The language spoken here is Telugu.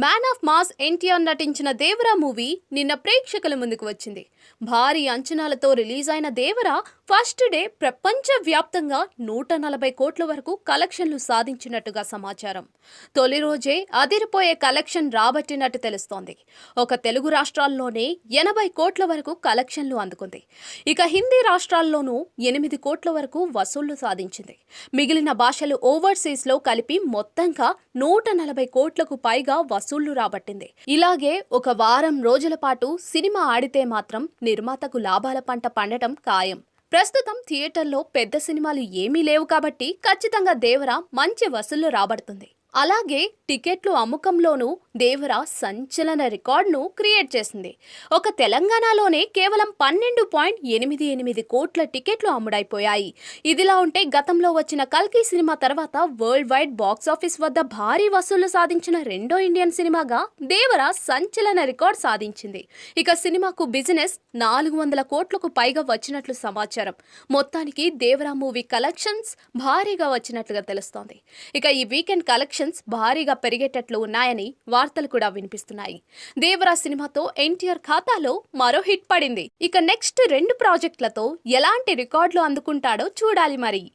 మ్యాన్ ఆఫ్ మాస్ ఎన్టీఆర్ నటించిన దేవరా మూవీ నిన్న ప్రేక్షకుల ముందుకు వచ్చింది. భారీ అంచనాలతో రిలీజ్ అయిన దేవరా ఫస్ట్ డే ప్రపంచవ్యాప్తంగా 140 కోట్ల వరకు కలెక్షన్లు సాధించినట్టుగా సమాచారం. తొలి రోజే అదిరిపోయే కలెక్షన్ రాబట్టినట్టు తెలుస్తోంది. ఒక తెలుగు రాష్ట్రాల్లోనే 80 కోట్ల వరకు కలెక్షన్లు అందుకుంది. ఇక హిందీ రాష్ట్రాల్లోనూ 8 కోట్ల వరకు వసూళ్లు సాధించింది. మిగిలిన భాషలు ఓవర్సీస్ లో కలిపి మొత్తంగా 140 కోట్లకు పైగా వసూళ్లు రాబట్టింది. ఇలాగే ఒక వారం రోజుల పాటు సినిమా ఆడితే మాత్రం నిర్మాతకు లాభాల పంట పండటం ఖాయం. ప్రస్తుతం థియేటర్లో పెద్ద సినిమాలు ఏమీ లేవు కాబట్టి ఖచ్చితంగా దేవరా మంచి వసూళ్లు రాబడుతుంది. అలాగే టికెట్లు అమ్మకంలోనూ దేవరా సంచలన రికార్డును క్రియేట్ చేసింది. ఒక తెలంగాణలోనే కేవలం 12.88 కోట్ల టికెట్లు అమ్ముడైపోయాయి. ఇదిలా ఉంటే గతంలో వచ్చిన కల్కి సినిమా తర్వాత వరల్డ్ వైడ్ బాక్సాఫీస్ వద్ద భారీ వసూళ్లు సాధించిన రెండో ఇండియన్ సినిమాగా దేవరా సంచలన రికార్డు సాధించింది. ఇక సినిమాకు బిజినెస్ 400 కోట్లకు పైగా వచ్చినట్లు సమాచారం. మొత్తానికి దేవరా మూవీ కలెక్షన్స్ భారీగా వచ్చినట్లుగా తెలుస్తోంది. ఇక ఈ వీకెండ్ కలెక్షన్ భారీగా పెరిగేటట్లు ఉన్నాయని వార్తలు కూడా వినిపిస్తున్నాయి. దేవరా సినిమాతో ఎన్టీఆర్ ఖాతాలో మరో హిట్ పడింది. ఇక నెక్స్ట్ 2 ప్రాజెక్టులతో ఎలాంటి రికార్డులు అందుకుంటాడో చూడాలి మరి.